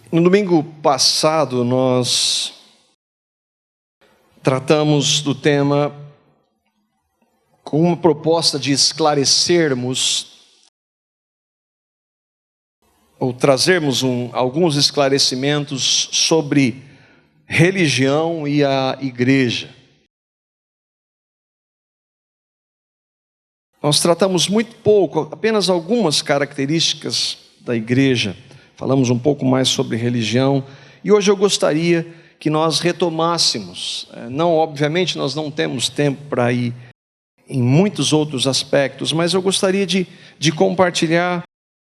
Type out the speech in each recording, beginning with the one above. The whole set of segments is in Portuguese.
No domingo passado, nós tratamos do tema com uma proposta de esclarecermos, ou trazermos alguns esclarecimentos sobre religião e a igreja. Nós tratamos muito pouco, apenas algumas características da igreja. Falamos um pouco mais sobre religião e hoje eu gostaria que nós retomássemos. Obviamente nós não temos tempo para ir em muitos outros aspectos, mas eu gostaria de compartilhar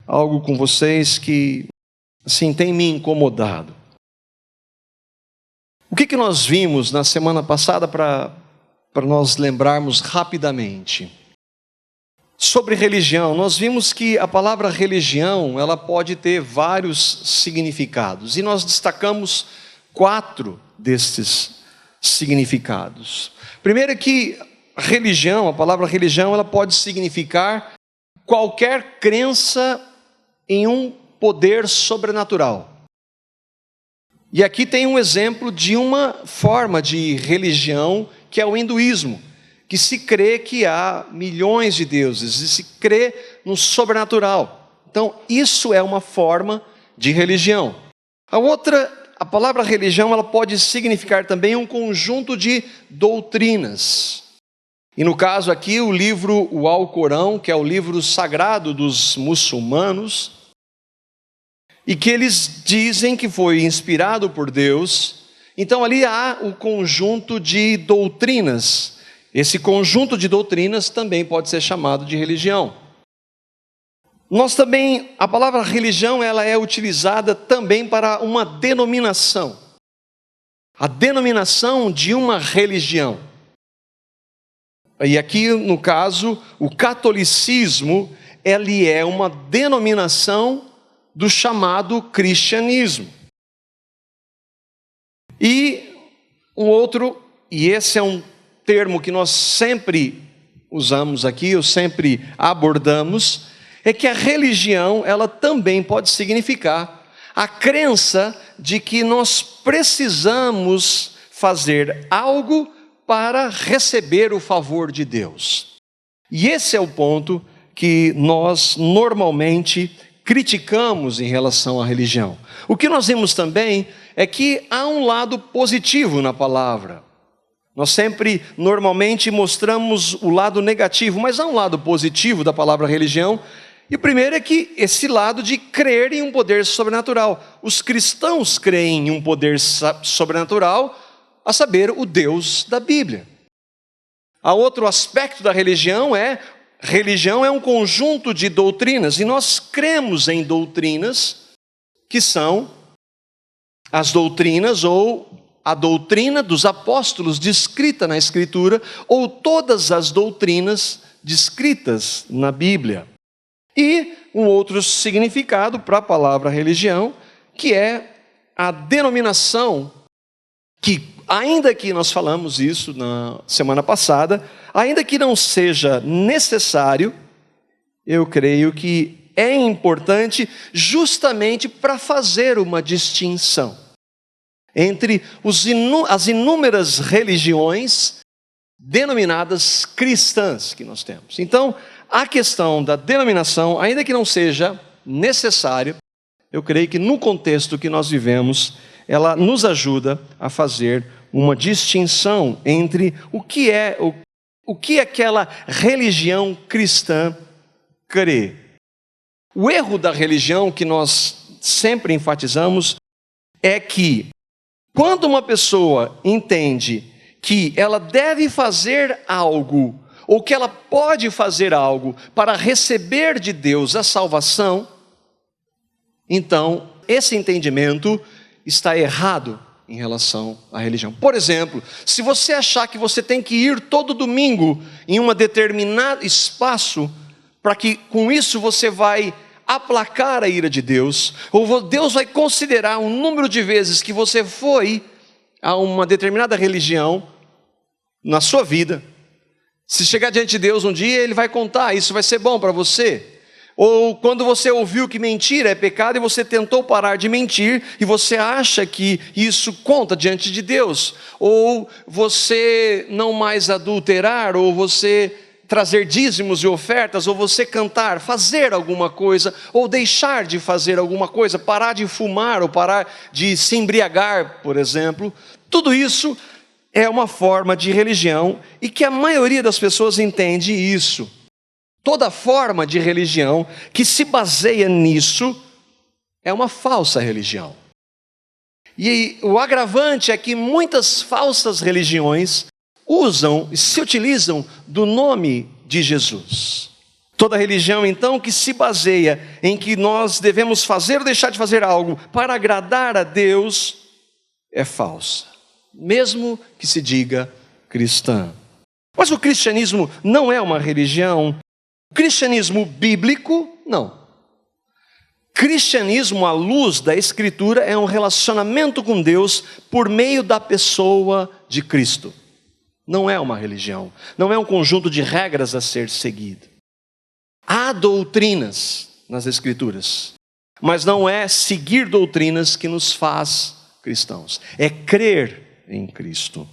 algo com vocês que, assim, tem me incomodado. O que nós vimos na semana passada para nós lembrarmos rapidamente? Sobre religião, nós vimos que a palavra religião, ela pode ter vários significados. E nós destacamos 4 destes significados. Primeiro é que religião, a palavra religião, ela pode significar qualquer crença em um poder sobrenatural. E aqui tem um exemplo de uma forma de religião que é o hinduísmo, que se crê que há milhões de deuses e se crê no sobrenatural. Então, isso é uma forma de religião. A palavra religião, ela pode significar também um conjunto de doutrinas. E no caso aqui, o Alcorão, que é o livro sagrado dos muçulmanos, e que eles dizem que foi inspirado por Deus. Então, ali há o conjunto de doutrinas. Esse conjunto de doutrinas também pode ser chamado de religião. A palavra religião, ela é utilizada também para uma denominação. A denominação de uma religião. E aqui, no caso, o catolicismo, ele é uma denominação do chamado cristianismo. E esse é um termo que nós sempre usamos aqui, ou sempre abordamos, é que a religião, ela também pode significar a crença de que nós precisamos fazer algo para receber o favor de Deus. E esse é o ponto que nós normalmente criticamos em relação à religião. O que nós vimos também é que há um lado positivo na palavra. Nós sempre, normalmente, mostramos o lado negativo, mas há um lado positivo da palavra religião. E o primeiro é que esse lado de crer em um poder sobrenatural. Os cristãos creem em um poder sobrenatural, a saber, o Deus da Bíblia. Há outro aspecto da religião é um conjunto de doutrinas, e nós cremos em doutrinas que são as doutrinas ou a doutrina dos apóstolos descrita na Escritura, ou todas as doutrinas descritas na Bíblia. E um outro significado para a palavra religião, que é a denominação que, ainda que nós falamos isso na semana passada, ainda que não seja necessário, eu creio que é importante justamente para fazer uma distinção entre as inúmeras religiões denominadas cristãs que nós temos. Então, a questão da denominação, ainda que não seja necessário, eu creio que no contexto que nós vivemos, ela nos ajuda a fazer uma distinção entre o que aquela religião cristã crê. O erro da religião que nós sempre enfatizamos é que quando uma pessoa entende que ela deve fazer algo, ou que ela pode fazer algo para receber de Deus a salvação, então esse entendimento está errado em relação à religião. Por exemplo, se você achar que você tem que ir todo domingo em um determinado espaço, para que com isso você vai aplacar a ira de Deus, ou Deus vai considerar um número de vezes que você foi a uma determinada religião na sua vida. Se chegar diante de Deus um dia, Ele vai contar, isso vai ser bom para você. Ou quando você ouviu que mentira é pecado e você tentou parar de mentir e você acha que isso conta diante de Deus. Ou você não mais adulterar, ou você trazer dízimos e ofertas, ou você cantar, fazer alguma coisa, ou deixar de fazer alguma coisa, parar de fumar ou parar de se embriagar, por exemplo. Tudo isso é uma forma de religião e que a maioria das pessoas entende isso. Toda forma de religião que se baseia nisso é uma falsa religião. E o agravante é que muitas falsas religiões se utilizam do nome de Jesus. Toda religião, então, que se baseia em que nós devemos fazer ou deixar de fazer algo para agradar a Deus, é falsa, mesmo que se diga cristã. Mas o cristianismo não é uma religião. O cristianismo bíblico, não. Cristianismo à luz da Escritura é um relacionamento com Deus por meio da pessoa de Cristo. Não é uma religião, não é um conjunto de regras a ser seguido. Há doutrinas nas Escrituras, mas não é seguir doutrinas que nos faz cristãos, é crer em Cristo.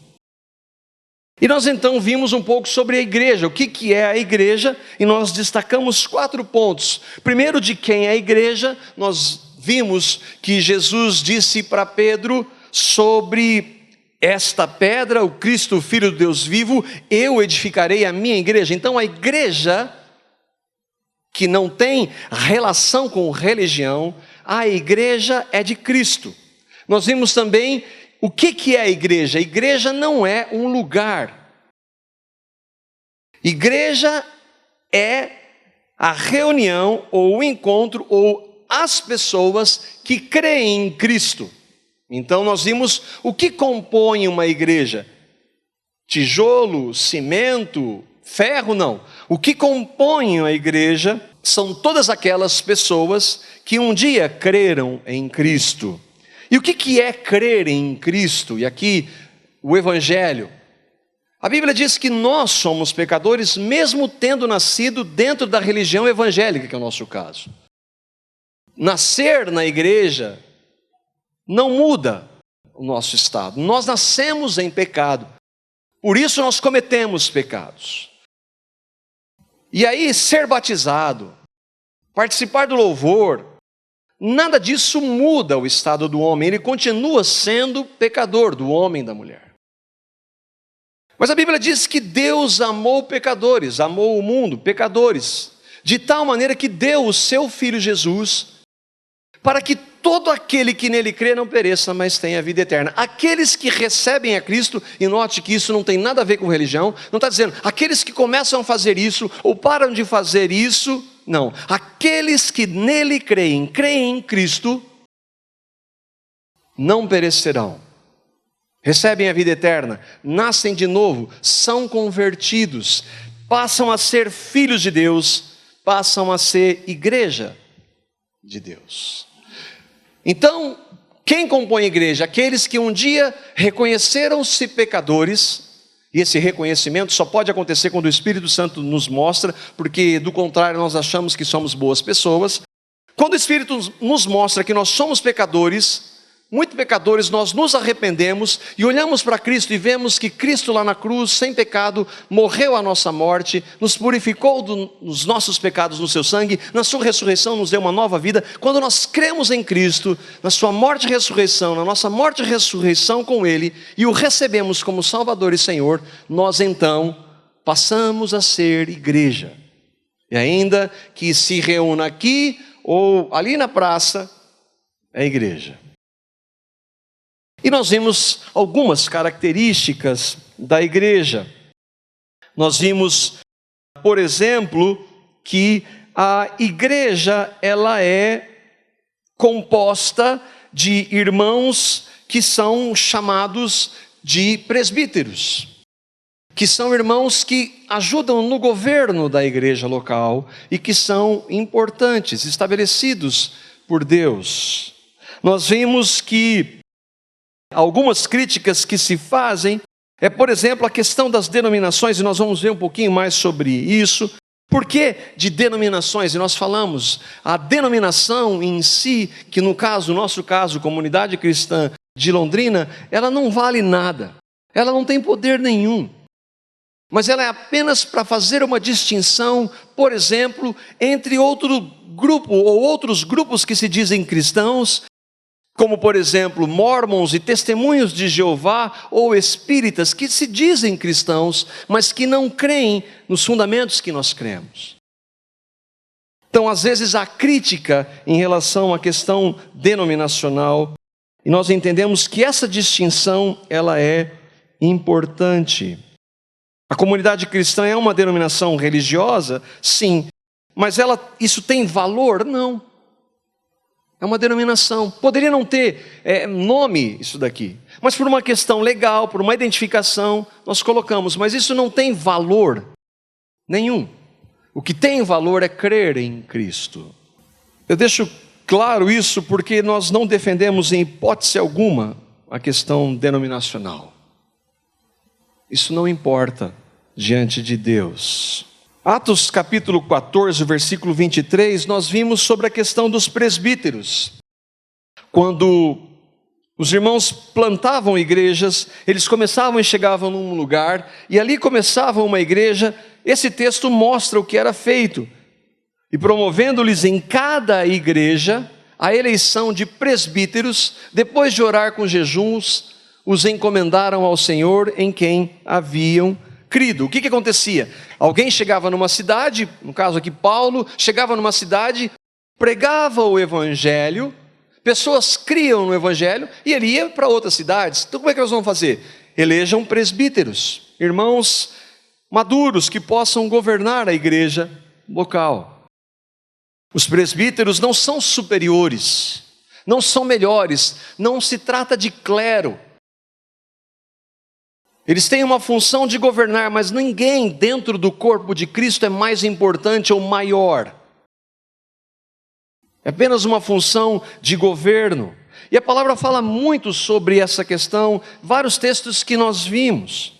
E nós então vimos um pouco sobre a igreja, o que é a igreja, e nós destacamos 4 pontos. Primeiro, de quem é a igreja, nós vimos que Jesus disse para Pedro sobre esta pedra, o Cristo, o Filho do Deus vivo, eu edificarei a minha igreja. Então a igreja, que não tem relação com religião, a igreja é de Cristo. Nós vimos também o que é a igreja? A igreja não é um lugar. Igreja é a reunião ou o encontro ou as pessoas que creem em Cristo. Então nós vimos o que compõe uma igreja. Tijolo, cimento, ferro, não. O que compõe a igreja são todas aquelas pessoas que um dia creram em Cristo. E o que é crer em Cristo? E aqui o Evangelho. A Bíblia diz que nós somos pecadores mesmo tendo nascido dentro da religião evangélica, que é o nosso caso. Nascer na igreja não muda o nosso estado. Nós nascemos em pecado. Por isso nós cometemos pecados. E aí ser batizado, participar do louvor, nada disso muda o estado do homem, ele continua sendo pecador, do homem e da mulher. Mas a Bíblia diz que Deus amou pecadores, amou o mundo, pecadores, de tal maneira que deu o seu Filho Jesus, para que todo aquele que nele crê não pereça, mas tenha vida eterna. Aqueles que recebem a Cristo, e note que isso não tem nada a ver com religião, não está dizendo, aqueles que começam a fazer isso, ou param de fazer isso, não, aqueles que nele creem em Cristo, não perecerão, recebem a vida eterna, nascem de novo, são convertidos, passam a ser filhos de Deus, passam a ser igreja de Deus. Então, quem compõe a igreja? Aqueles que um dia reconheceram-se pecadores. E esse reconhecimento só pode acontecer quando o Espírito Santo nos mostra, porque do contrário nós achamos que somos boas pessoas. Quando o Espírito nos mostra que nós somos pecadores, muito pecadores, nós nos arrependemos e olhamos para Cristo e vemos que Cristo lá na cruz, sem pecado, morreu a nossa morte, nos purificou dos nossos pecados no seu sangue, na sua ressurreição nos deu uma nova vida. Quando nós cremos em Cristo, na sua morte e ressurreição, na nossa morte e ressurreição com Ele, e o recebemos como Salvador e Senhor, nós então passamos a ser igreja. E ainda que se reúna aqui ou ali na praça, é igreja. E nós vimos algumas características da igreja. Nós vimos, por exemplo, que a igreja ela é composta de irmãos que são chamados de presbíteros, que são irmãos que ajudam no governo da igreja local e que são importantes, estabelecidos por Deus. Nós vimos que algumas críticas que se fazem por exemplo, a questão das denominações, e nós vamos ver um pouquinho mais sobre isso. Por que de denominações? E nós falamos, a denominação em si, que no nosso caso, Comunidade Cristã de Londrina, ela não vale nada, ela não tem poder nenhum. Mas ela é apenas para fazer uma distinção, por exemplo, entre outro grupo ou outros grupos que se dizem cristãos, como por exemplo, mórmons e testemunhos de Jeová ou espíritas que se dizem cristãos, mas que não creem nos fundamentos que nós cremos. Então, às vezes, há crítica em relação à questão denominacional, e nós entendemos que essa distinção, ela é importante. A comunidade cristã é uma denominação religiosa? Sim. Mas isso tem valor? Não. É uma denominação. Poderia não ter nome isso daqui. Mas por uma questão legal, por uma identificação, nós colocamos. Mas isso não tem valor nenhum. O que tem valor é crer em Cristo. Eu deixo claro isso porque nós não defendemos em hipótese alguma a questão denominacional. Isso não importa diante de Deus. Atos capítulo 14, versículo 23, nós vimos sobre a questão dos presbíteros. Quando os irmãos plantavam igrejas, eles começavam e chegavam num lugar, e ali começava uma igreja. Esse texto mostra o que era feito. E promovendo-lhes em cada igreja a eleição de presbíteros, depois de orar com jejuns, os encomendaram ao Senhor em quem haviam crido. O que acontecia? Alguém chegava numa cidade, no caso aqui Paulo, chegava numa cidade, pregava o evangelho, pessoas criam no evangelho e ele ia para outras cidades. Então como é que eles vão fazer? Elejam presbíteros, irmãos maduros que possam governar a igreja local. Os presbíteros não são superiores, não são melhores, não se trata de clero. Eles têm uma função de governar, mas ninguém dentro do corpo de Cristo é mais importante ou maior. É apenas uma função de governo. E a palavra fala muito sobre essa questão, vários textos que nós vimos,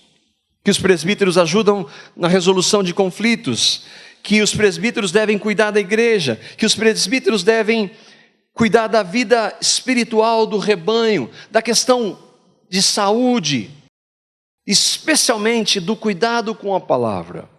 que os presbíteros ajudam na resolução de conflitos, que os presbíteros devem cuidar da igreja, que os presbíteros devem cuidar da vida espiritual do rebanho, da questão de saúde, especialmente do cuidado com a palavra.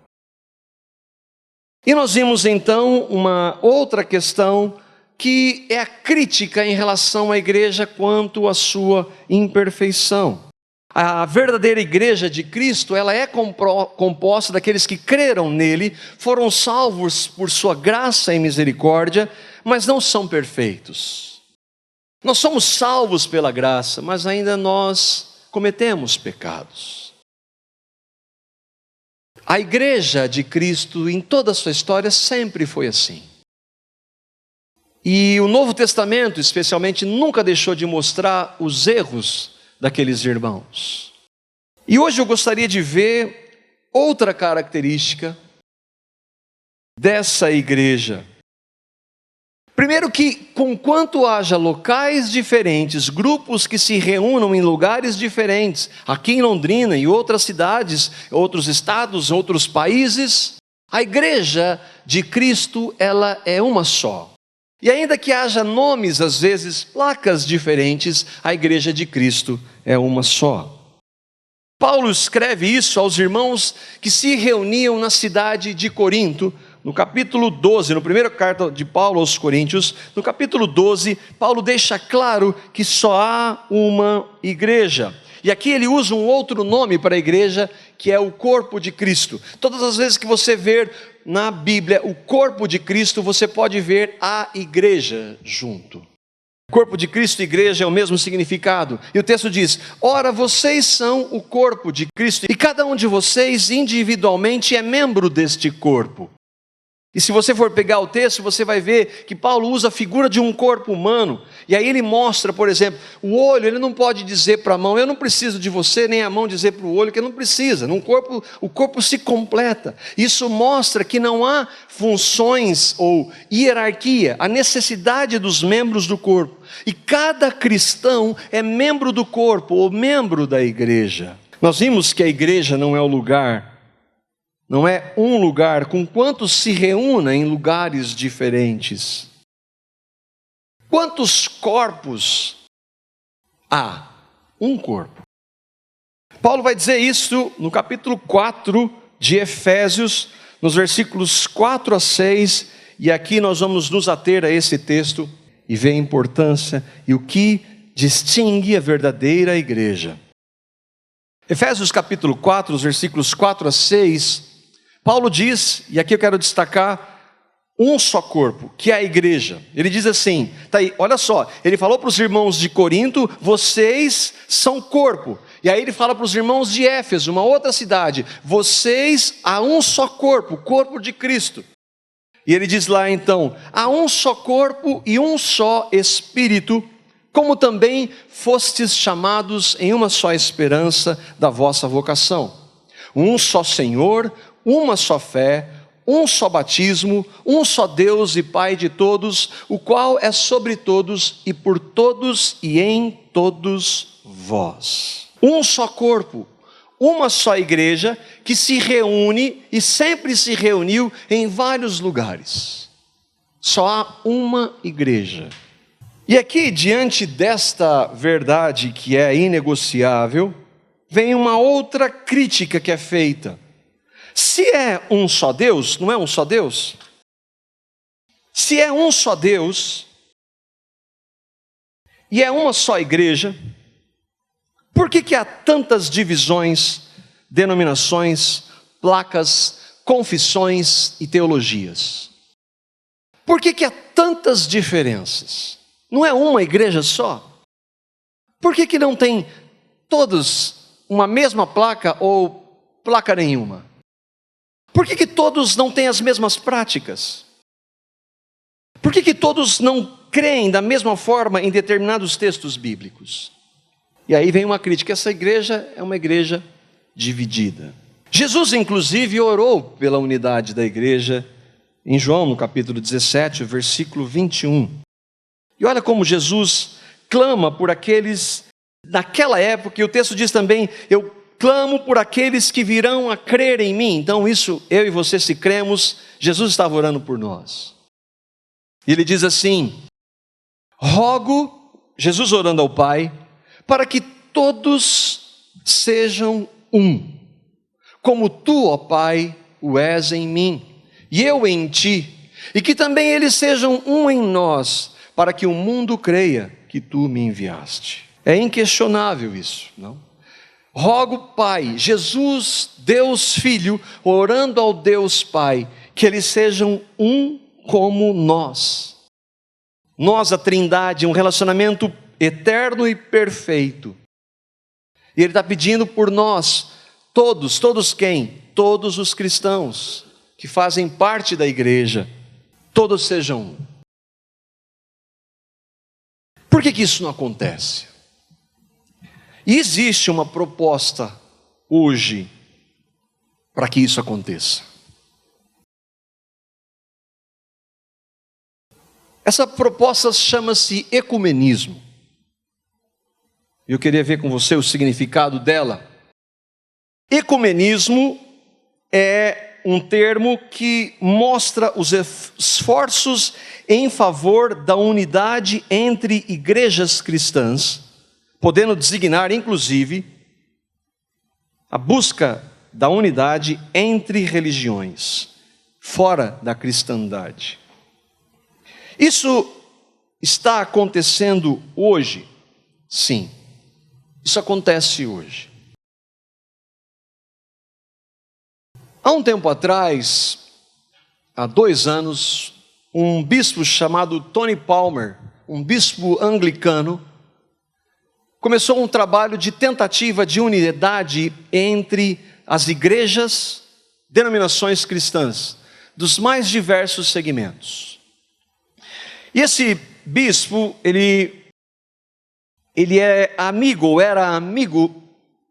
E nós vimos então uma outra questão que é a crítica em relação à igreja quanto à sua imperfeição. A verdadeira igreja de Cristo, ela é composta daqueles que creram nele, foram salvos por sua graça e misericórdia, mas não são perfeitos. Nós somos salvos pela graça, mas ainda nós cometemos pecados. A igreja de Cristo, em toda a sua história, sempre foi assim. E o Novo Testamento, especialmente, nunca deixou de mostrar os erros daqueles irmãos. E hoje eu gostaria de ver outra característica dessa igreja. Primeiro que, conquanto haja locais diferentes, grupos que se reúnam em lugares diferentes, aqui em Londrina e outras cidades, outros estados, outros países, a igreja de Cristo, ela é uma só. E ainda que haja nomes, às vezes, placas diferentes, a igreja de Cristo é uma só. Paulo escreve isso aos irmãos que se reuniam na cidade de Corinto. No capítulo 12, no primeiro carta de Paulo aos Coríntios, no capítulo 12, Paulo deixa claro que só há uma igreja. E aqui ele usa um outro nome para a igreja, que é o corpo de Cristo. Todas as vezes que você ver na Bíblia o corpo de Cristo, você pode ver a igreja junto. Corpo de Cristo e igreja é o mesmo significado. E o texto diz: ora, vocês são o corpo de Cristo, e cada um de vocês individualmente é membro deste corpo. E se você for pegar o texto, você vai ver que Paulo usa a figura de um corpo humano. E aí ele mostra, por exemplo, o olho, ele não pode dizer para a mão: eu não preciso de você, nem a mão dizer para o olho que não precisa. O corpo se completa. Isso mostra que não há funções ou hierarquia, a necessidade dos membros do corpo. E cada cristão é membro do corpo ou membro da igreja. Nós vimos que a igreja não é o lugar não é um lugar, com quantos se reúnem em lugares diferentes? Quantos corpos há? Um corpo. Paulo vai dizer isso no capítulo 4 de Efésios, nos versículos 4 a 6, e aqui nós vamos nos ater a esse texto e ver a importância e o que distingue a verdadeira igreja. Efésios capítulo 4, os versículos 4 a 6, Paulo diz, e aqui eu quero destacar, um só corpo, que é a igreja. Ele diz assim, tá aí, olha só, ele falou para os irmãos de Corinto, vocês são corpo. E aí ele fala para os irmãos de Éfeso, uma outra cidade, vocês há um só corpo, o corpo de Cristo. E ele diz lá então, há um só corpo e um só Espírito, como também fostes chamados em uma só esperança da vossa vocação. Um só Senhor, uma só fé, um só batismo, um só Deus e Pai de todos, o qual é sobre todos e por todos e em todos vós. Um só corpo, uma só igreja que se reúne e sempre se reuniu em vários lugares. Só há uma igreja. E aqui, diante desta verdade que é inegociável, vem uma outra crítica que é feita. Se é um só Deus, não é um só Deus? Se é um só Deus, e é uma só igreja, por que há tantas divisões, denominações, placas, confissões e teologias? Por que há tantas diferenças? Não é uma igreja só? Por que não tem todos uma mesma placa ou placa nenhuma? Por que todos não têm as mesmas práticas? Por que todos não creem da mesma forma em determinados textos bíblicos? E aí vem uma crítica, essa igreja é uma igreja dividida. Jesus inclusive orou pela unidade da igreja, em João no capítulo 17, versículo 21. E olha como Jesus clama por aqueles, naquela época, e o texto diz também, eu clamo por aqueles que virão a crer em mim. Então isso, eu e você se cremos, Jesus estava orando por nós. E ele diz assim, rogo, Jesus orando ao Pai, para que todos sejam um, como tu, ó Pai, o és em mim, e eu em ti, e que também eles sejam um em nós, para que o mundo creia que tu me enviaste. É inquestionável isso, não? Rogo, Pai, Jesus, Deus Filho, orando ao Deus Pai, que eles sejam um como nós. Nós, a Trindade, um relacionamento eterno e perfeito. E Ele está pedindo por nós, todos quem? Todos os cristãos que fazem parte da igreja, todos sejam um. Por que isso não acontece? E existe uma proposta hoje para que isso aconteça. Essa proposta chama-se ecumenismo. Eu queria ver com você o significado dela. Ecumenismo é um termo que mostra os esforços em favor da unidade entre igrejas cristãs, podendo designar, inclusive, a busca da unidade entre religiões, fora da cristandade. Isso está acontecendo hoje? Sim, isso acontece hoje. Há um tempo atrás, há 2 anos, um bispo chamado Tony Palmer, um bispo anglicano, começou um trabalho de tentativa de unidade entre as igrejas, denominações cristãs, dos mais diversos segmentos. E esse bispo, ele é amigo, ou era amigo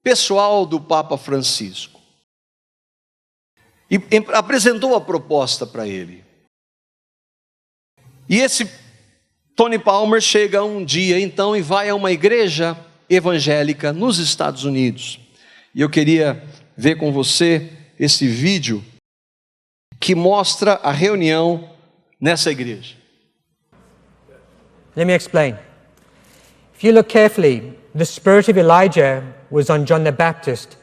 pessoal do Papa Francisco. E apresentou a proposta para ele. E esse Tony Palmer chega um dia então e vai a uma igreja evangélica nos Estados Unidos. E eu queria ver com você esse vídeo que mostra a reunião nessa igreja. Let me explain. If you look carefully, the spirit of Elijah was on John the Baptist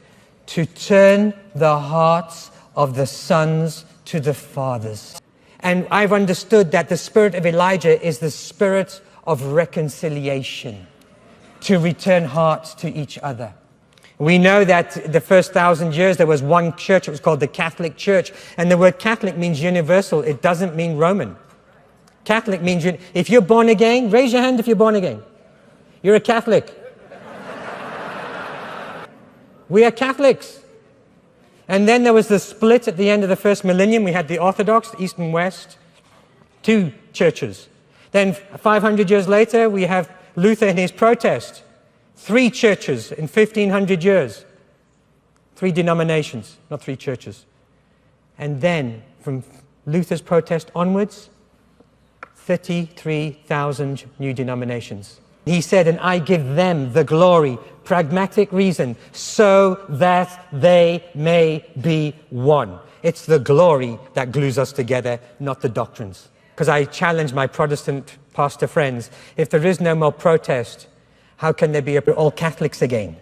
to turn the hearts of the sons to the fathers. And I've understood that the spirit of Elijah is the spirit of reconciliation, to return hearts to each other. We know that the first 1,000 years there was one church, it was called the Catholic Church, and the word Catholic means universal, it doesn't mean Roman. Catholic means, if you're born again, raise your hand if you're born again. You're a Catholic. We are Catholics. And then there was the split at the end of the first millennium. We had the Orthodox, East and West, 2 churches. Then 500 years later, we have Luther and his protest. 3 churches in 1,500 years. 3 denominations, not 3 churches. And then, from Luther's protest onwards, 33,000 new denominations. He said, and I give them the glory, pragmatic reason, so that they may be one. It's the glory that glues us together, not the doctrines. Because I challenge my Protestant pastor friends, if there is no more protest, how can there be all Catholics again?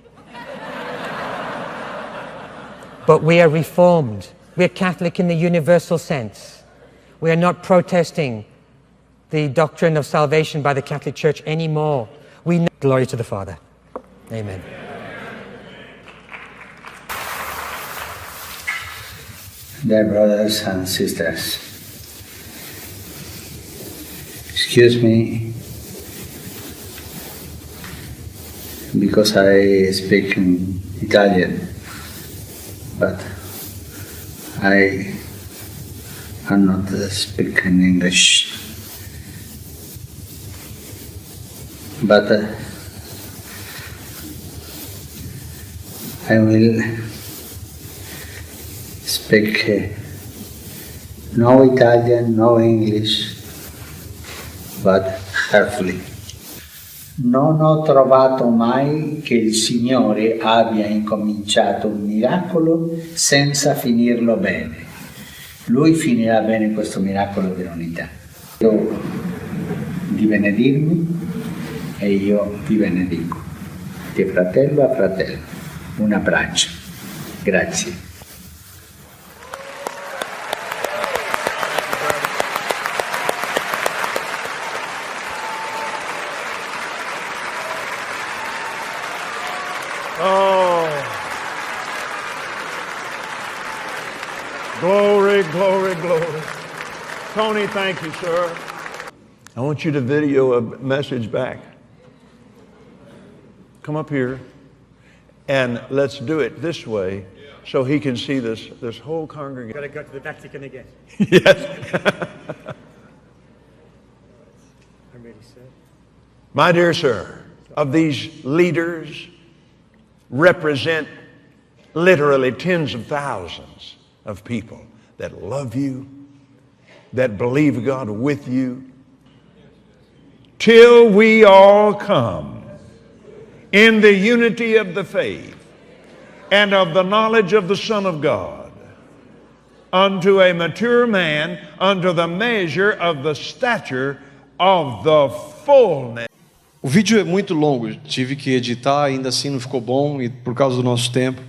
But we are Reformed. We are Catholic in the universal sense. We are not protesting the doctrine of salvation by the Catholic Church anymore. We know. Glory to the Father. Amen. Dear brothers and sisters, excuse me because I speak in Italian, but I am not speaking English. But I will speak no Italian, no English, but carefully. Non ho trovato mai che il Signore abbia incominciato un miracolo senza finirlo bene. Lui finirà bene questo miracolo dell'unità. Io di benedirmi e io vi benedico, di fratello a fratello. Un abbraccio. Grazie. Oh, glory, glory, glory. Tony, thank you, sir. I want you to video a message back. Come up here, and let's do it this way so he can see this whole congregation. Got to go to the Vatican again. Yes. I'm ready, sir. My dear sir, of these leaders represent literally tens of thousands of people that love you, that believe God with you, till we all come in the unity of the faith and of the knowledge of the Son of God, unto a mature man, unto the measure of the stature of the fullness. O vídeo é muito longo, tive que editar, ainda assim não ficou bom, e por causa do nosso tempo.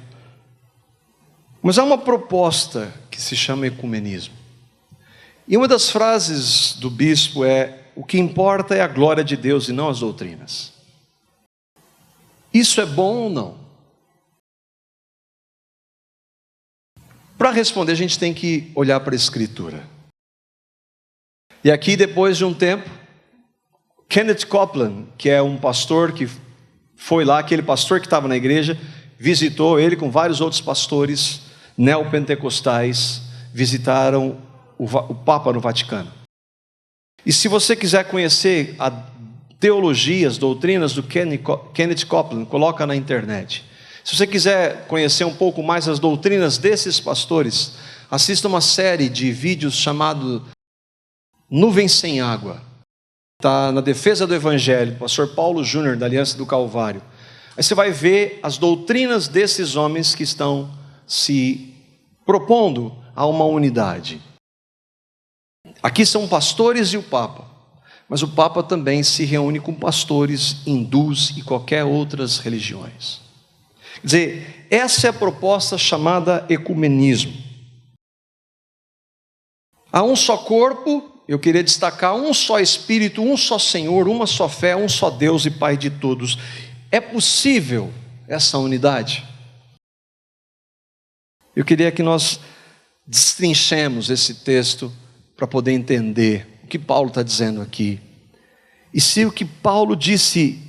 Mas há uma proposta que se chama ecumenismo. E uma das frases do bispo é: o que importa é a glória de Deus e não as doutrinas. Isso é bom ou não? Para responder, a gente tem que olhar para a Escritura. E aqui, depois de um tempo, Kenneth Copeland, que é um pastor que foi lá, aquele pastor que estava na igreja, visitou ele com vários outros pastores neopentecostais, visitaram o Papa no Vaticano. E se você quiser conhecer a teologia, as doutrinas do Kenneth Copeland, coloca na internet. Se você quiser conhecer um pouco mais as doutrinas desses pastores, assista uma série de vídeos chamado Nuvens Sem Água. Está na defesa do Evangelho, do pastor Paulo Júnior, da Aliança do Calvário. Aí você vai ver as doutrinas desses homens que estão se propondo a uma unidade. Aqui são pastores e o Papa, mas o Papa também se reúne com pastores hindus e qualquer outras religiões. Quer dizer, essa é a proposta chamada ecumenismo. Há um só corpo, eu queria destacar, um só Espírito, um só Senhor, uma só fé, um só Deus e Pai de todos. É possível essa unidade? Eu queria que nós destrinchemos esse texto para poder entender o que Paulo está dizendo aqui. E se o que Paulo disse,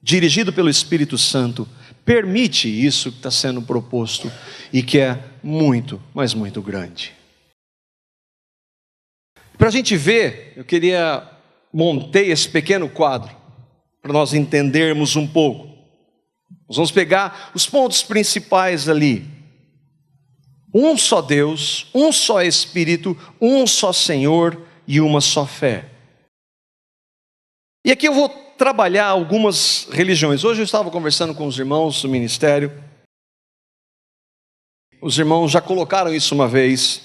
dirigido pelo Espírito Santo, permite isso que está sendo proposto e que é muito, mas muito grande. Para a gente ver, eu montei esse pequeno quadro para nós entendermos um pouco. Nós vamos pegar os pontos principais ali. Um só Deus, um só Espírito, um só Senhor e uma só fé. E aqui eu vou trabalhar algumas religiões. Hoje eu estava conversando com os irmãos do ministério. Os irmãos já colocaram isso uma vez,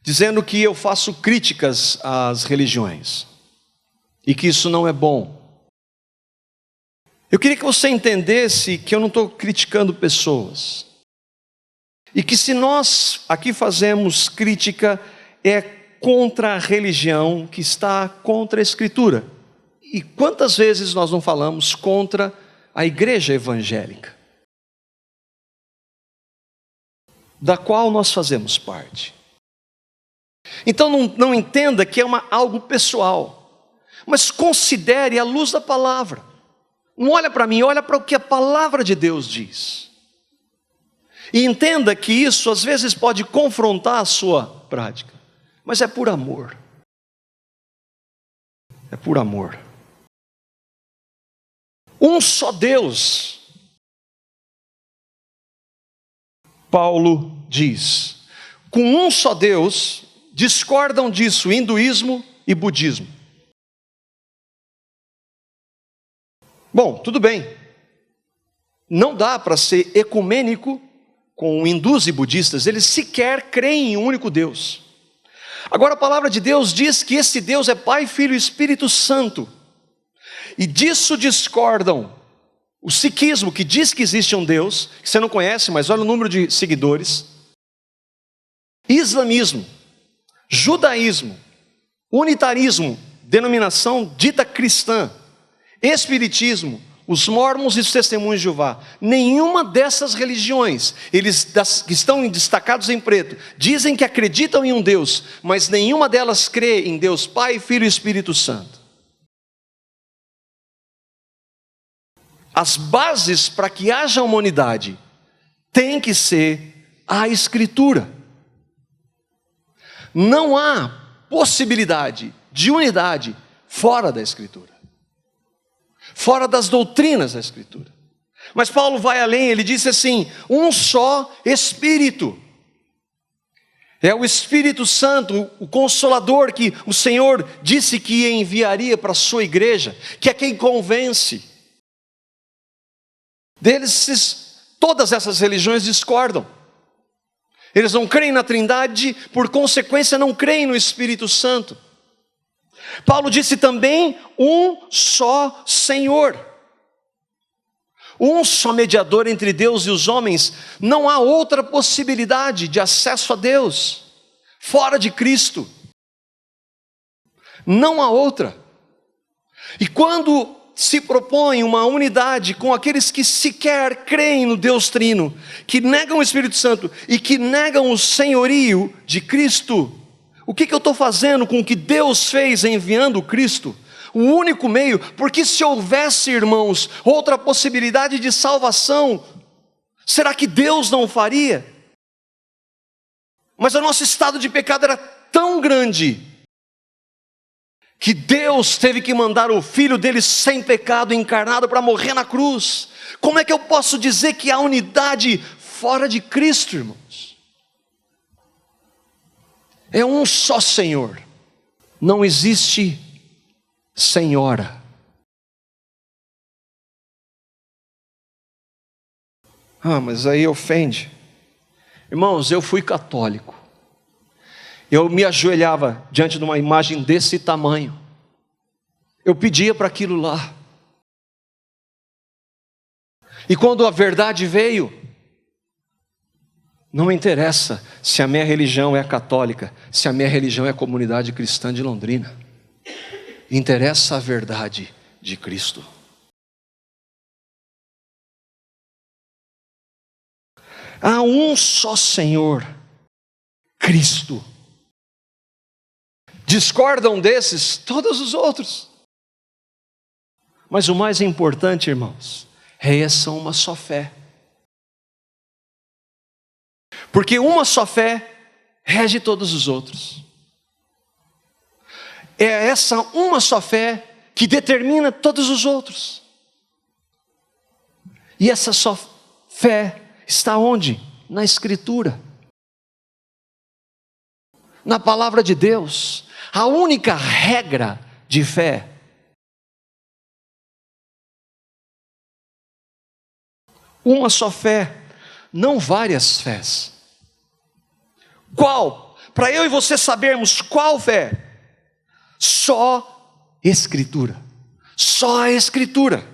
dizendo que eu faço críticas às religiões e que isso não é bom. Eu queria que você entendesse que eu não estou criticando pessoas. E que se nós aqui fazemos crítica, é contra a religião que está contra a Escritura. E quantas vezes nós não falamos contra a igreja evangélica, da qual nós fazemos parte? Então não entenda que é algo pessoal, mas considere a luz da palavra. Não olha para mim, olha para o que a palavra de Deus diz. E entenda que isso às vezes pode confrontar a sua prática, mas é por amor. É por amor. Um só Deus. Paulo diz, com um só Deus, discordam disso hinduísmo e budismo. Bom, tudo bem. Não dá para ser ecumênico com hindus e budistas, eles sequer creem em um único Deus. Agora a palavra de Deus diz que esse Deus é Pai, Filho e Espírito Santo. E disso discordam o sikhismo, que diz que existe um Deus, que você não conhece, mas olha o número de seguidores. Islamismo, judaísmo, unitarismo, denominação dita cristã, espiritismo, os mormons e os testemunhos de Jeová. Nenhuma dessas religiões, eles que estão destacados em preto, dizem que acreditam em um Deus, mas nenhuma delas crê em Deus Pai, Filho e Espírito Santo. As bases para que haja uma unidade tem que ser a Escritura. Não há possibilidade de unidade fora da Escritura, fora das doutrinas da Escritura. Mas Paulo vai além, ele diz assim, um só Espírito. É o Espírito Santo, o Consolador que o Senhor disse que enviaria para a sua igreja, que é quem convence. Todas essas religiões discordam. Eles não creem na Trindade, por consequência não creem no Espírito Santo. Paulo disse também, um só Senhor. Um só mediador entre Deus e os homens. Não há outra possibilidade de acesso a Deus fora de Cristo. Não há outra. E quando se propõe uma unidade com aqueles que sequer creem no Deus Trino, que negam o Espírito Santo e que negam o senhorio de Cristo, o que eu estou fazendo com o que Deus fez enviando Cristo? O único meio, porque se houvesse, irmãos, outra possibilidade de salvação, será que Deus não faria? Mas o nosso estado de pecado era tão grande, que Deus teve que mandar o Filho dele sem pecado encarnado para morrer na cruz. Como é que eu posso dizer que há unidade fora de Cristo, irmãos? É um só Senhor, não existe senhora. Mas aí ofende. Irmãos, eu fui católico. Eu me ajoelhava diante de uma imagem desse tamanho. Eu pedia para aquilo lá. E quando a verdade veio, não me interessa se a minha religião é católica, se a minha religião é a comunidade cristã de Londrina. Interessa a verdade de Cristo. Há um só Senhor, Cristo. Discordam desses todos os outros. Mas o mais importante, irmãos, é essa uma só fé. Porque uma só fé rege todos os outros. É essa uma só fé que determina todos os outros. E essa só fé está onde? Na Escritura. Na palavra de Deus. A única regra de fé. Uma só fé, não várias fés. Qual? Para eu e você sabermos qual fé? Só Escritura. Só a Escritura.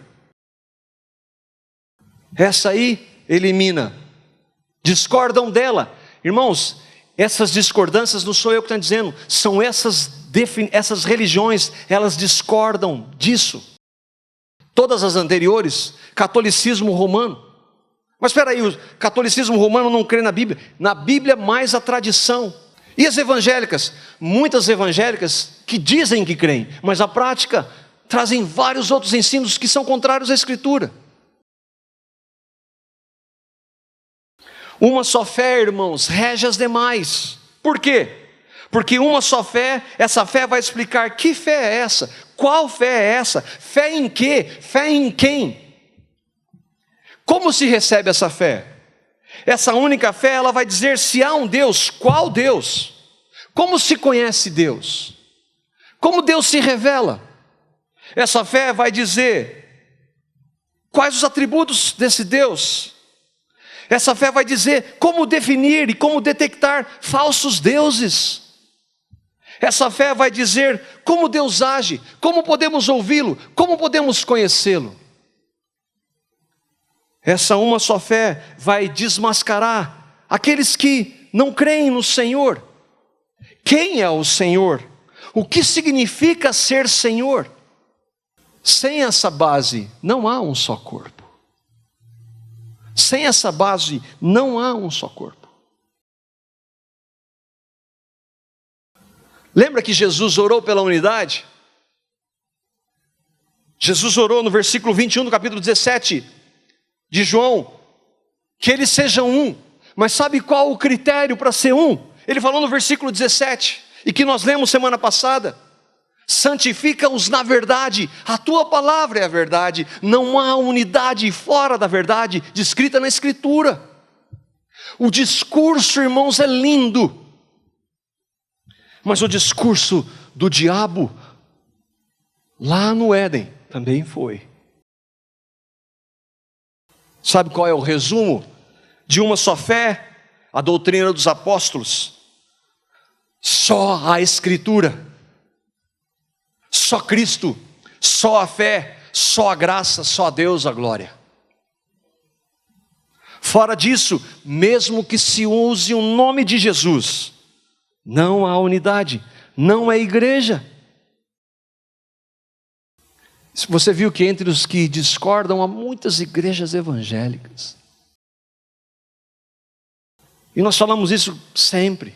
Essa aí elimina. Discordam dela. Irmãos, essas discordâncias não sou eu que estou dizendo, são essas religiões, elas discordam disso. Todas as anteriores, catolicismo romano. Mas espera aí, o catolicismo romano não crê na Bíblia mais a tradição. E as evangélicas? Muitas evangélicas que dizem que creem, mas a prática trazem vários outros ensinos que são contrários à Escritura. Uma só fé, irmãos, rege as demais. Por quê? Porque uma só fé, essa fé vai explicar que fé é essa, qual fé é essa, fé em quê, fé em quem. Como se recebe essa fé? Essa única fé, ela vai dizer se há um Deus, qual Deus? Como se conhece Deus? Como Deus se revela? Essa fé vai dizer quais os atributos desse Deus? Essa fé vai dizer como definir e como detectar falsos deuses. Essa fé vai dizer como Deus age, como podemos ouvi-lo, como podemos conhecê-lo. Essa uma só fé vai desmascarar aqueles que não creem no Senhor. Quem é o Senhor? O que significa ser Senhor? Sem essa base, não há um só corpo. Sem essa base, não há um só corpo. Lembra que Jesus orou pela unidade? Jesus orou no versículo 21 do capítulo 17 de João, que eles sejam um. Mas sabe qual o critério para ser um? Ele falou no versículo 17, e que nós lemos semana passada: santifica-os na verdade, a tua palavra é a verdade. Não há unidade fora da verdade descrita na Escritura. O discurso, irmãos, é lindo, mas o discurso do diabo lá no Éden também foi. Sabe qual é o resumo de uma só fé? A doutrina dos apóstolos. Só a Escritura, só Cristo, só a fé, só a graça, só a Deus a glória. Fora disso, mesmo que se use o nome de Jesus, não há unidade, não é igreja. Você viu que entre os que discordam há muitas igrejas evangélicas. E nós falamos isso sempre.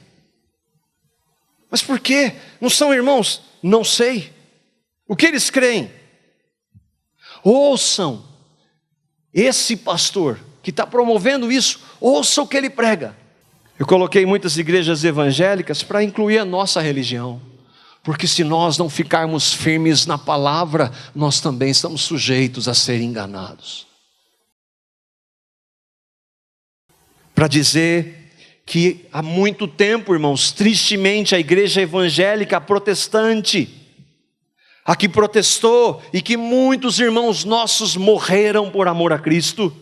Mas por quê? Não são irmãos? Não sei. O que eles creem? Ouçam esse pastor que está promovendo isso, ouça o que ele prega. Eu coloquei muitas igrejas evangélicas para incluir a nossa religião. Porque se nós não ficarmos firmes na palavra, nós também estamos sujeitos a ser enganados. Para dizer que há muito tempo, irmãos, tristemente a igreja evangélica protestante, a que protestou e que muitos irmãos nossos morreram por amor a Cristo,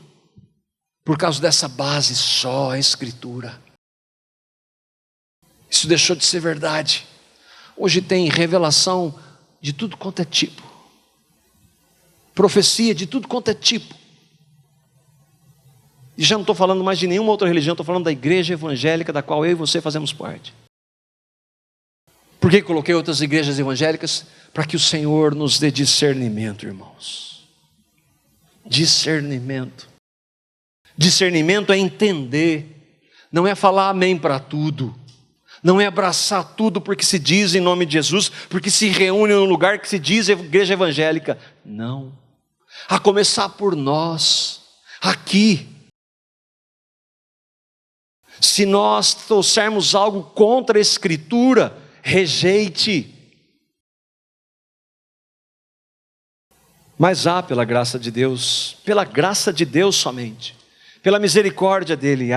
por causa dessa base só a Escritura. Isso deixou de ser verdade. Hoje tem revelação de tudo quanto é tipo, profecia de tudo quanto é tipo. E já não estou falando mais de nenhuma outra religião, estou falando da igreja evangélica da qual eu e você fazemos parte. Por que coloquei outras igrejas evangélicas? Para que o Senhor nos dê discernimento, irmãos. Discernimento. Discernimento é entender, não é falar amém para tudo, não é abraçar tudo porque se diz em nome de Jesus, porque se reúne num lugar que se diz igreja evangélica. Não. A começar por nós, aqui. Se nós trouxermos algo contra a Escritura, rejeite. Mas há, pela graça de Deus somente, pela misericórdia dele,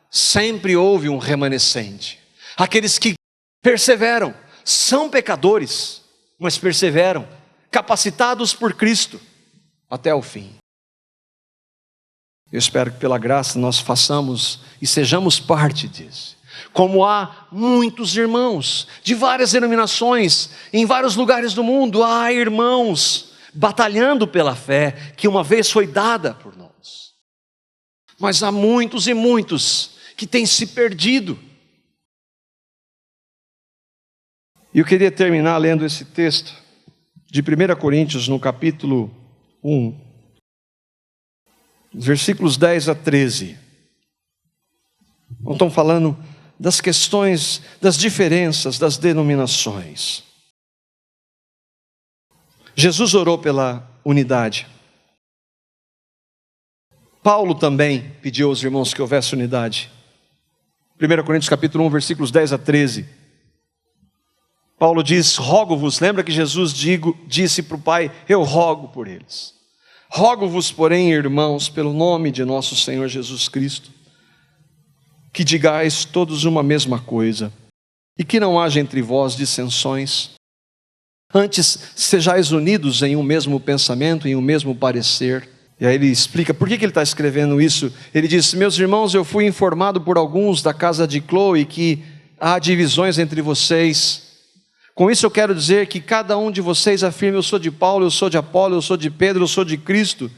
sempre houve um remanescente. Aqueles que perseveram, são pecadores, mas perseveram, capacitados por Cristo, até o fim. Eu espero que pela graça nós façamos e sejamos parte disso. Como há muitos irmãos de várias denominações, em vários lugares do mundo, há irmãos batalhando pela fé que uma vez foi dada por nós. Mas há muitos e muitos que têm se perdido. E eu queria terminar lendo esse texto de 1 Coríntios, no capítulo 1, versículos 10 a 13. Nós estamos falando das questões, das diferenças, das denominações. Jesus orou pela unidade. Paulo também pediu aos irmãos que houvesse unidade. 1 Coríntios capítulo 1, versículos 10 a 13. Paulo diz, rogo-vos, lembra que Jesus disse para o Pai, eu rogo por eles. Rogo-vos, porém, irmãos, pelo nome de nosso Senhor Jesus Cristo, que digais todos uma mesma coisa, e que não haja entre vós dissensões. Antes, sejais unidos em um mesmo pensamento, em um mesmo parecer. E aí ele explica por que ele está escrevendo isso. Ele diz, meus irmãos, eu fui informado por alguns da casa de Cloe que há divisões entre vocês. Com isso eu quero dizer que cada um de vocês afirma, eu sou de Paulo, eu sou de Apolo, eu sou de Pedro, eu sou de Cristo.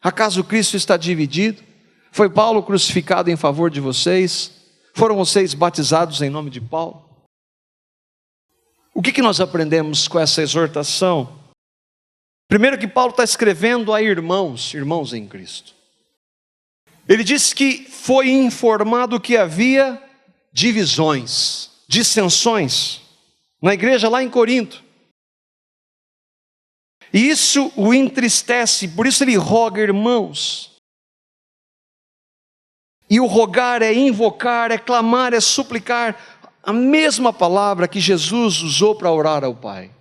Acaso Cristo está dividido? Foi Paulo crucificado em favor de vocês? Foram vocês batizados em nome de Paulo? O que nós aprendemos com essa exortação? Primeiro que Paulo está escrevendo a irmãos em Cristo. Ele diz que foi informado que havia divisões, dissensões, na igreja lá em Corinto. E isso o entristece, por isso ele roga, irmãos. E o rogar é invocar, é clamar, é suplicar, a mesma palavra que Jesus usou para orar ao Pai.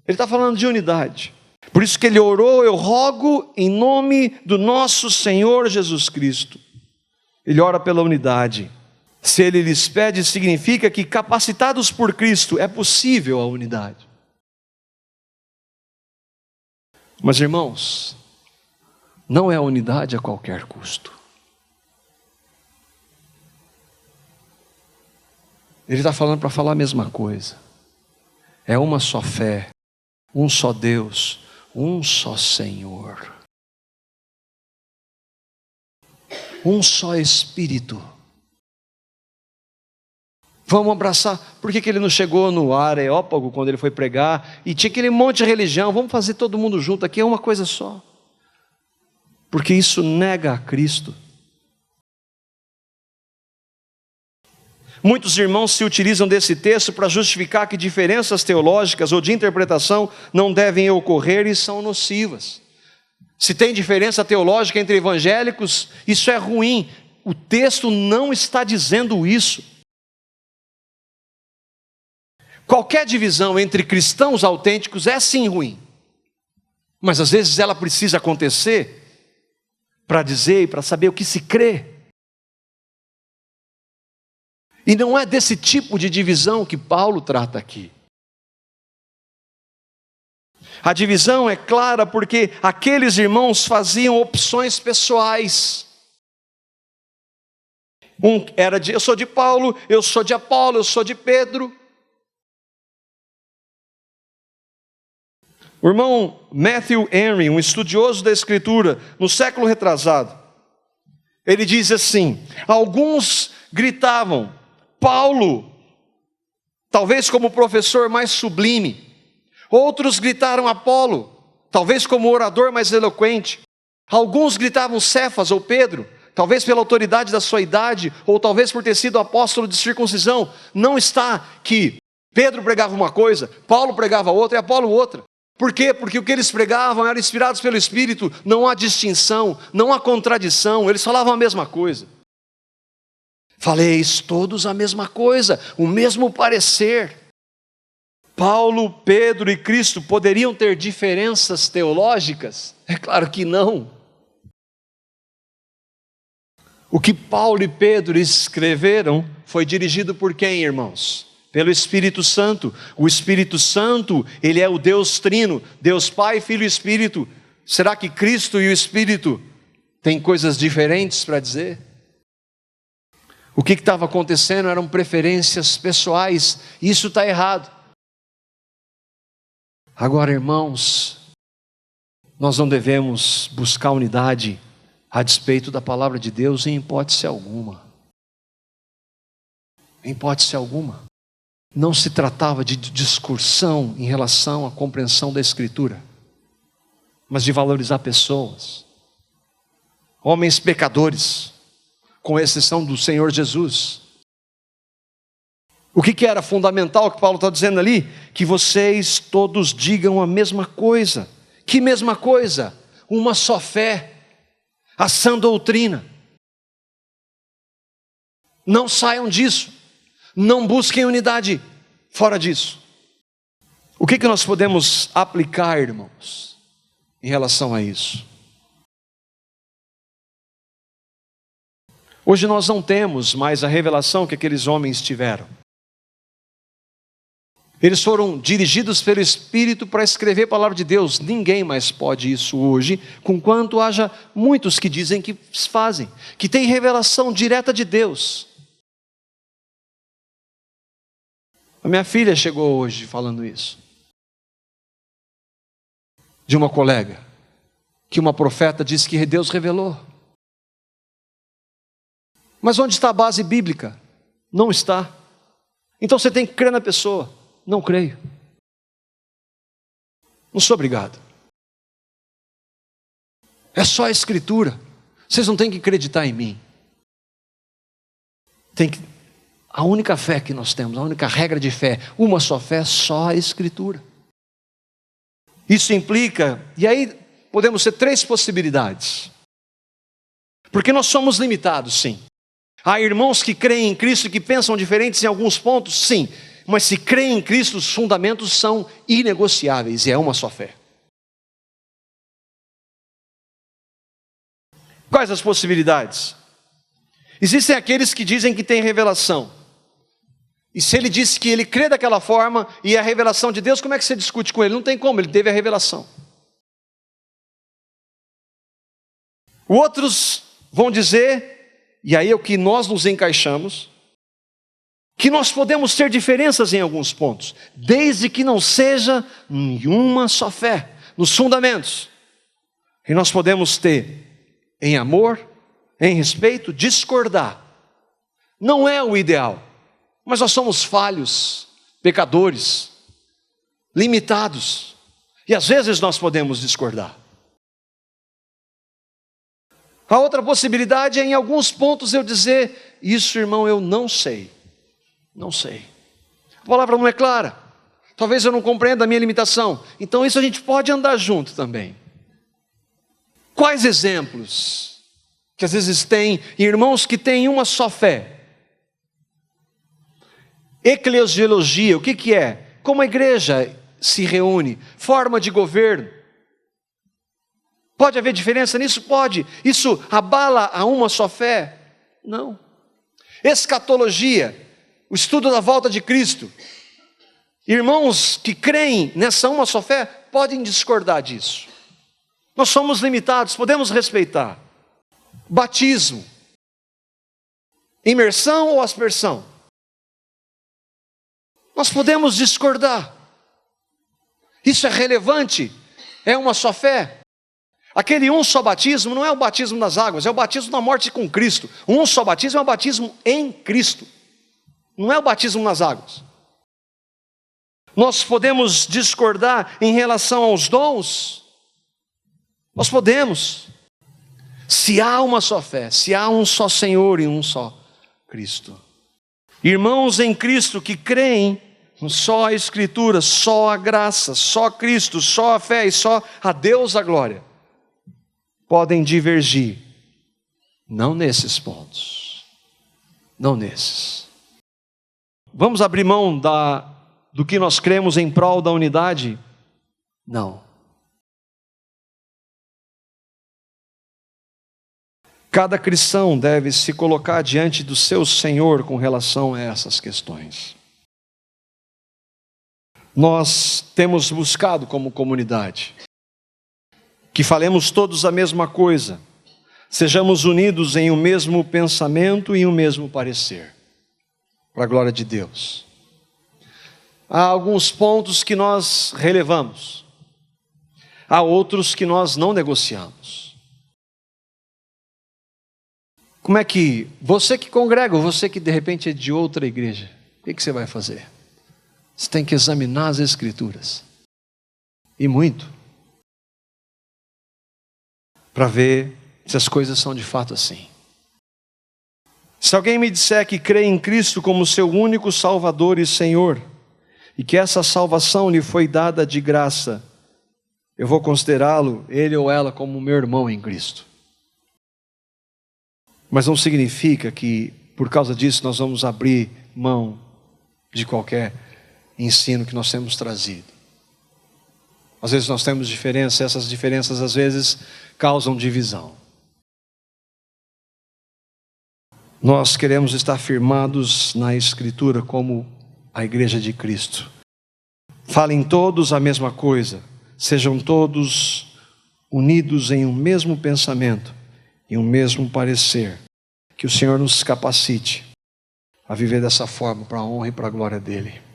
Ele está falando de unidade. Por isso que ele orou, eu rogo em nome do nosso Senhor Jesus Cristo. Ele ora pela unidade. Se ele lhes pede, significa que capacitados por Cristo é possível a unidade. Mas irmãos, não é a unidade a qualquer custo. Ele está falando para falar a mesma coisa. É uma só fé, um só Deus, um só Senhor. Um só Espírito. Vamos abraçar. Por que ele não chegou no Areópago quando ele foi pregar? E tinha aquele monte de religião. Vamos fazer todo mundo junto aqui, é uma coisa só. Porque isso nega a Cristo. Muitos irmãos se utilizam desse texto para justificar que diferenças teológicas ou de interpretação não devem ocorrer e são nocivas. Se tem diferença teológica entre evangélicos, isso é ruim. O texto não está dizendo isso. Qualquer divisão entre cristãos autênticos é sim ruim. Mas às vezes ela precisa acontecer para dizer e para saber o que se crê. E não é desse tipo de divisão que Paulo trata aqui. A divisão é clara porque aqueles irmãos faziam opções pessoais. Um era eu sou de Paulo, eu sou de Apolo, eu sou de Pedro. O irmão Matthew Henry, um estudioso da Escritura, no século retrasado, ele diz assim: alguns gritavam, Paulo, talvez como o professor mais sublime. Outros gritaram Apolo, talvez como o orador mais eloquente. Alguns gritavam Cefas ou Pedro, talvez pela autoridade da sua idade, ou talvez por ter sido apóstolo de circuncisão. Não está que Pedro pregava uma coisa, Paulo pregava outra e Apolo outra. Por quê? Porque o que eles pregavam eram inspirados pelo Espírito, não há distinção, não há contradição, eles falavam a mesma coisa. Faleis todos a mesma coisa, o mesmo parecer. Paulo, Pedro e Cristo poderiam ter diferenças teológicas? É claro que não. O que Paulo e Pedro escreveram foi dirigido por quem, irmãos? Pelo Espírito Santo. O Espírito Santo, ele é o Deus Trino, Deus Pai, Filho e Espírito. Será que Cristo e o Espírito têm coisas diferentes para dizer? O que estava acontecendo eram preferências pessoais, e isso está errado. Agora, irmãos, nós não devemos buscar unidade a despeito da palavra de Deus em hipótese alguma. Em hipótese alguma. Não se tratava de discussão em relação à compreensão da Escritura, mas de valorizar pessoas, homens pecadores, com exceção do Senhor Jesus. O que era fundamental que Paulo está dizendo ali? Que vocês todos digam a mesma coisa. Que mesma coisa? Uma só fé, a sã doutrina. Não saiam disso. Não busquem unidade fora disso. O que nós podemos aplicar, irmãos, em relação a isso? Hoje nós não temos mais a revelação que aqueles homens tiveram. Eles foram dirigidos pelo Espírito para escrever a palavra de Deus. Ninguém mais pode isso hoje, conquanto haja muitos que dizem que fazem, que têm revelação direta de Deus. A minha filha chegou hoje falando isso. De uma colega, que uma profeta disse que Deus revelou. Mas onde está a base bíblica? Não está. Então você tem que crer na pessoa. Não creio. Não sou obrigado. É só a Escritura. Vocês não têm que acreditar em mim. A única fé que nós temos, a única regra de fé, uma só fé, só a Escritura. Isso implica, e aí podemos ter 3 possibilidades. Porque nós somos limitados, sim. Há irmãos que creem em Cristo e que pensam diferentes em alguns pontos, sim. Mas se creem em Cristo, os fundamentos são inegociáveis e é uma só fé. Quais as possibilidades? Existem aqueles que dizem que tem revelação. E se ele disse que ele crê daquela forma e é a revelação de Deus, como é que você discute com ele? Não tem como, ele teve a revelação. Outros vão dizer, e aí é o que nós nos encaixamos, que nós podemos ter diferenças em alguns pontos, desde que não seja em uma só fé, nos fundamentos. E nós podemos ter, em amor, em respeito, discordar. Não é o ideal, mas nós somos falhos, pecadores, limitados, e às vezes nós podemos discordar. A outra possibilidade é em alguns pontos eu dizer, isso, irmão, eu não sei. Não sei. A palavra não é clara. Talvez eu não compreenda a minha limitação. Então isso a gente pode andar junto também. Quais exemplos que às vezes tem irmãos que têm uma só fé? Eclesiologia, o que é? Como a igreja se reúne, forma de governo. Pode haver diferença nisso? Pode. Isso abala a uma só fé? Não. Escatologia, o estudo da volta de Cristo. Irmãos que creem nessa uma só fé podem discordar disso. Nós somos limitados, podemos respeitar. Batismo. Imersão ou aspersão? Nós podemos discordar. Isso é relevante? É uma só fé? Aquele um só batismo não é o batismo nas águas, é o batismo na morte com Cristo. Um só batismo é o batismo em Cristo, não é o batismo nas águas. Nós podemos discordar em relação aos dons? Nós podemos. Se há uma só fé, se há um só Senhor e um só Cristo. Irmãos em Cristo que creem só a Escritura, só a graça, só Cristo, só a fé e só a Deus a glória, podem divergir. Não nesses pontos. Não nesses. Vamos abrir mão do que nós cremos em prol da unidade? Não. Cada cristão deve se colocar diante do seu Senhor com relação a essas questões. Nós temos buscado como comunidade que falemos todos a mesma coisa, sejamos unidos em um mesmo pensamento e um mesmo parecer, para a glória de Deus. Há alguns pontos que nós relevamos, há outros que nós não negociamos. Como é que, você que congrega, ou você que de repente é de outra igreja, o que você vai fazer? Você tem que examinar as Escrituras, e muito, para ver se as coisas são de fato assim. Se alguém me disser que crê em Cristo como seu único Salvador e Senhor, e que essa salvação lhe foi dada de graça, eu vou considerá-lo, ele ou ela, como meu irmão em Cristo. Mas não significa que, por causa disso, nós vamos abrir mão de qualquer ensino que nós temos trazido. Às vezes nós temos diferenças, essas diferenças às vezes causam divisão. Nós queremos estar firmados na Escritura como a igreja de Cristo. Falem todos a mesma coisa, sejam todos unidos em um mesmo pensamento e um mesmo parecer. Que o Senhor nos capacite a viver dessa forma para a honra e para a glória dEle.